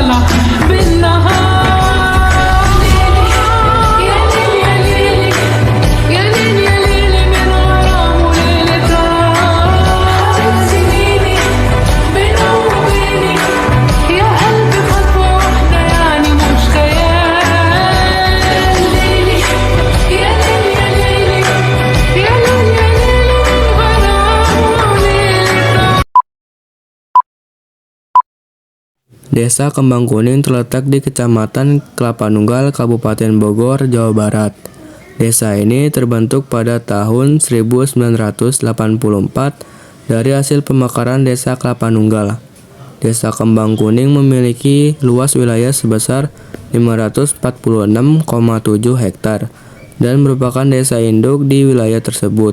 طالع بالنهار. يا ليل يا ليل يا ليل يا ليل من غرام وليلتها. سنيني بينه وبيني يا قلبي خطوة واحدة يعني مش خيال. ليلي يا ليل يا ليل يا ليل يا ليل من غرام وليلتها. Desa Kembang Kuning terletak di Kecamatan Kelapa Nunggal, Kabupaten Bogor, Jawa Barat. Desa ini terbentuk pada tahun 1984 dari hasil pemekaran Desa Kelapa Nunggal. Desa Kembang Kuning memiliki luas wilayah sebesar 546,7 hektar dan merupakan desa induk di wilayah tersebut.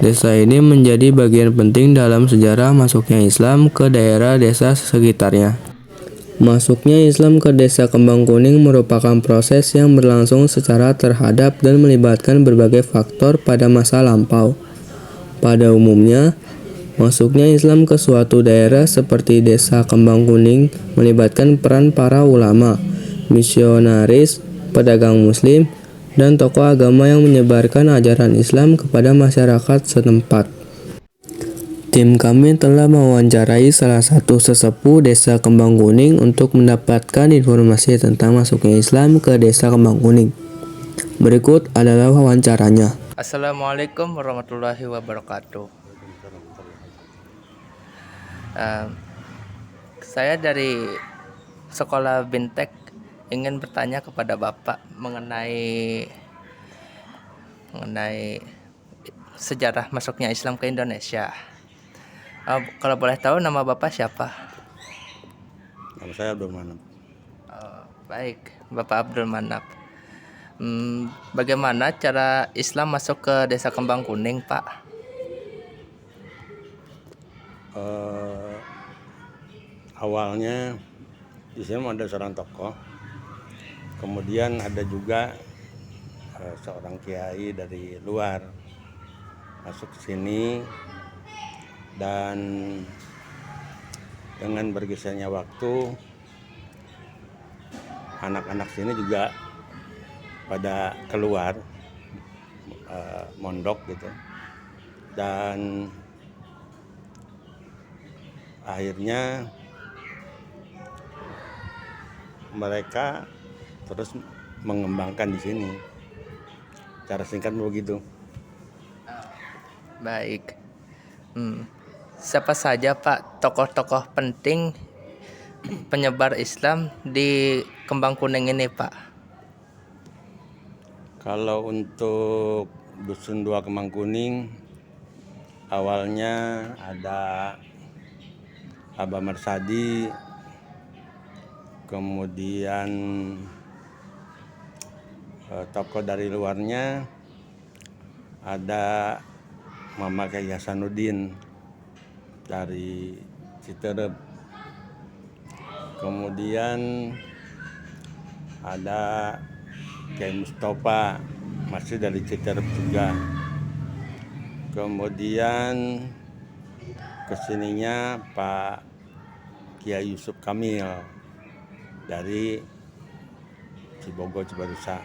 Desa ini menjadi bagian penting dalam sejarah masuknya Islam ke daerah desa sekitarnya. Masuknya Islam ke Desa Kembang Kuning merupakan proses yang berlangsung secara terhadap dan melibatkan berbagai faktor pada masa lampau. Pada umumnya, masuknya Islam ke suatu daerah seperti Desa Kembang Kuning melibatkan peran para ulama, misionaris, pedagang muslim, dan tokoh agama yang menyebarkan ajaran Islam kepada masyarakat setempat. Tim kami telah mewawancarai salah satu sesepuh Desa Kembang Kuning untuk mendapatkan informasi tentang masuknya Islam ke Desa Kembang Kuning. Berikut adalah wawancaranya. Assalamualaikum warahmatullahi wabarakatuh. Saya dari Sekolah Bintek ingin bertanya kepada Bapak mengenai sejarah masuknya Islam ke Indonesia. Kalau boleh tahu nama Bapak siapa? Nama saya Abdul Manap. Baik, Bapak Abdul Manap. Bagaimana cara Islam masuk ke Desa Kembang Kuning, Pak? Awalnya di sini ada seorang tokoh, kemudian ada juga seorang kiai dari luar masuk ke sini, dan dengan bergesernya waktu anak-anak sini juga pada keluar mondok gitu, dan akhirnya mereka terus mengembangkan di sini. Cara singkat begitu. Baik. Siapa saja Pak tokoh-tokoh penting penyebar Islam di Kembang Kuning ini, Pak? Kalau untuk Dusun 2 Kembang Kuning, awalnya ada Abah Marsadi, kemudian tokoh dari luarnya ada Mama Kiai Hasanuddin dari Citerep, kemudian ada Kiai Mustafa masih dari Citerep juga, kemudian kesininya Pak Kiai Yusuf Kamil dari Cibogor, Cibarusa.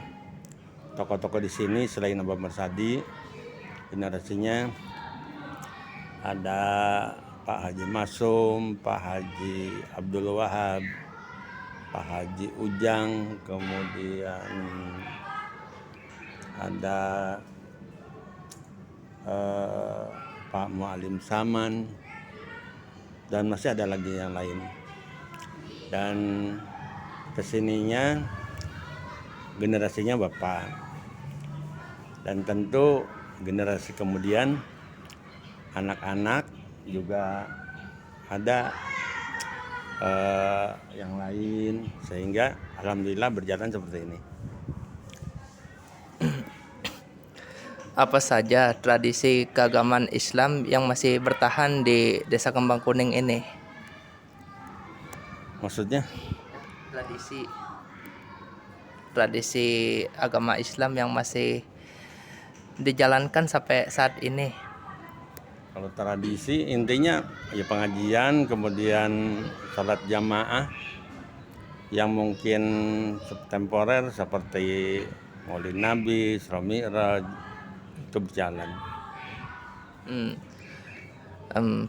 Tokoh-tokoh di sini selain Abah Marsadi, generasinya ada Pak Haji Masum, Pak Haji Abdul Wahab, Pak Haji Ujang, kemudian ada Pak Mualim Saman, dan masih ada lagi yang lain. Dan kesininya generasinya Bapak, dan tentu generasi kemudian anak-anak juga ada yang lain, sehingga alhamdulillah berjalan seperti ini. Apa saja tradisi keagamaan Islam yang masih bertahan di Desa Kembang Kuning ini? Maksudnya? Tradisi agama Islam yang masih dijalankan sampai saat ini. Kalau tradisi intinya ya pengajian, kemudian salat jamaah, yang mungkin temporer seperti Maulid Nabi, Isra Mi'raj itu berjalan.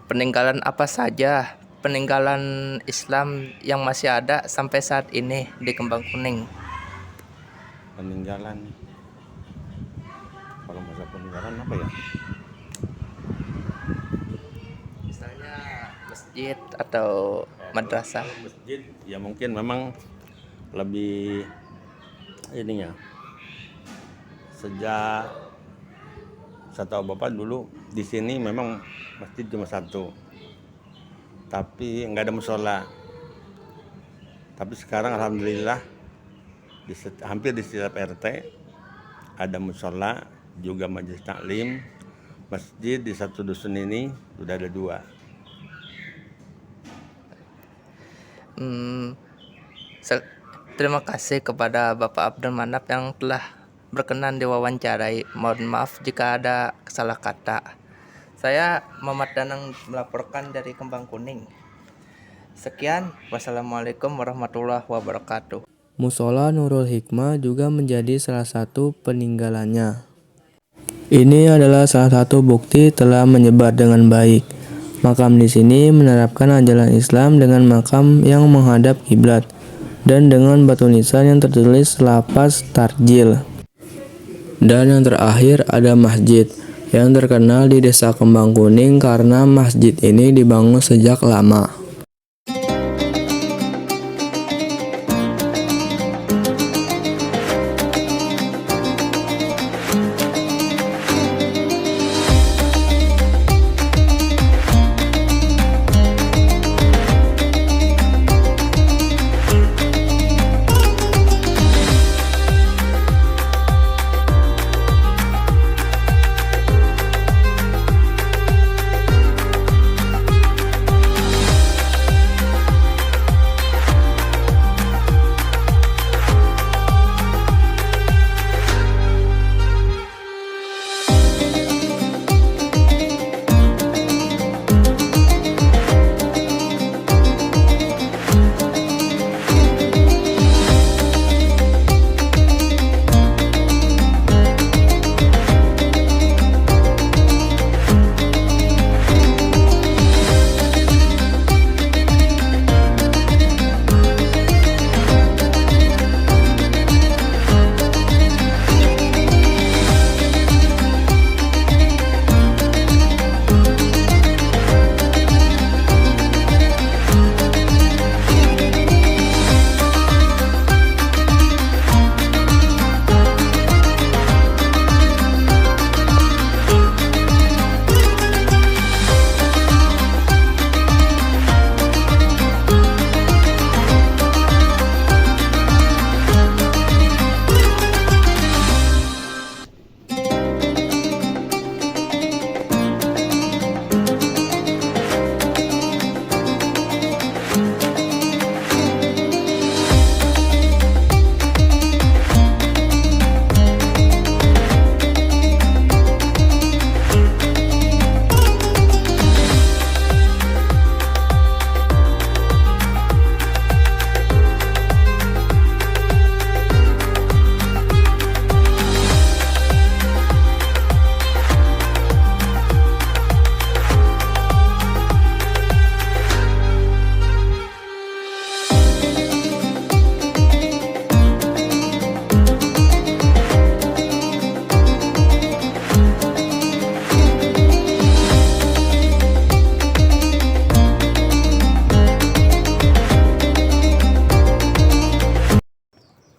Peninggalan apa saja peninggalan Islam yang masih ada sampai saat ini di Kembang Kuning? Peninggalan, kalau masa peninggalan apa ya? Misalnya masjid atau madrasah. Masjid ya mungkin memang lebih ininya. Sejak saya tahu Bapak dulu di sini memang masjid cuma satu, tapi nggak ada musola. Tapi sekarang alhamdulillah hampir di setiap RT ada musola, juga majelis taklim. Masjid di satu dusun ini sudah ada 2. Terima kasih kepada Bapak Abdul Manap yang telah berkenan diwawancarai. Mohon maaf jika ada salah kata. Saya Muhammad Danang melaporkan dari Kembang Kuning. Sekian, wassalamualaikum warahmatullahi wabarakatuh. Musola Nurul Hikmah juga menjadi salah satu peninggalannya. Ini adalah salah satu bukti telah menyebar dengan baik. Makam di sini menerapkan ajaran Islam dengan makam yang menghadap kiblat dan dengan batu nisan yang tertulis lafaz tarjil. Dan yang terakhir ada masjid yang terkenal di Desa Kembang Kuning karena masjid ini dibangun sejak lama.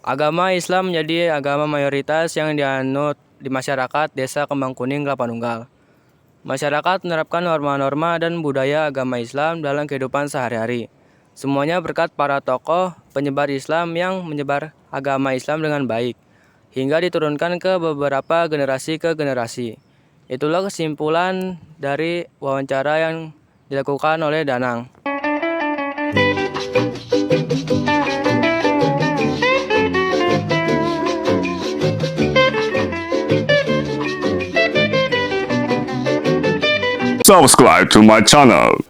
Agama Islam menjadi agama mayoritas yang dianut di masyarakat Desa Kembang Kuning, Kelapa Nunggal. Masyarakat menerapkan norma-norma dan budaya agama Islam dalam kehidupan sehari-hari. Semuanya berkat para tokoh penyebar Islam yang menyebar agama Islam dengan baik, hingga diturunkan ke beberapa generasi ke generasi. Itulah kesimpulan dari wawancara yang dilakukan oleh Danang. Subscribe to my channel.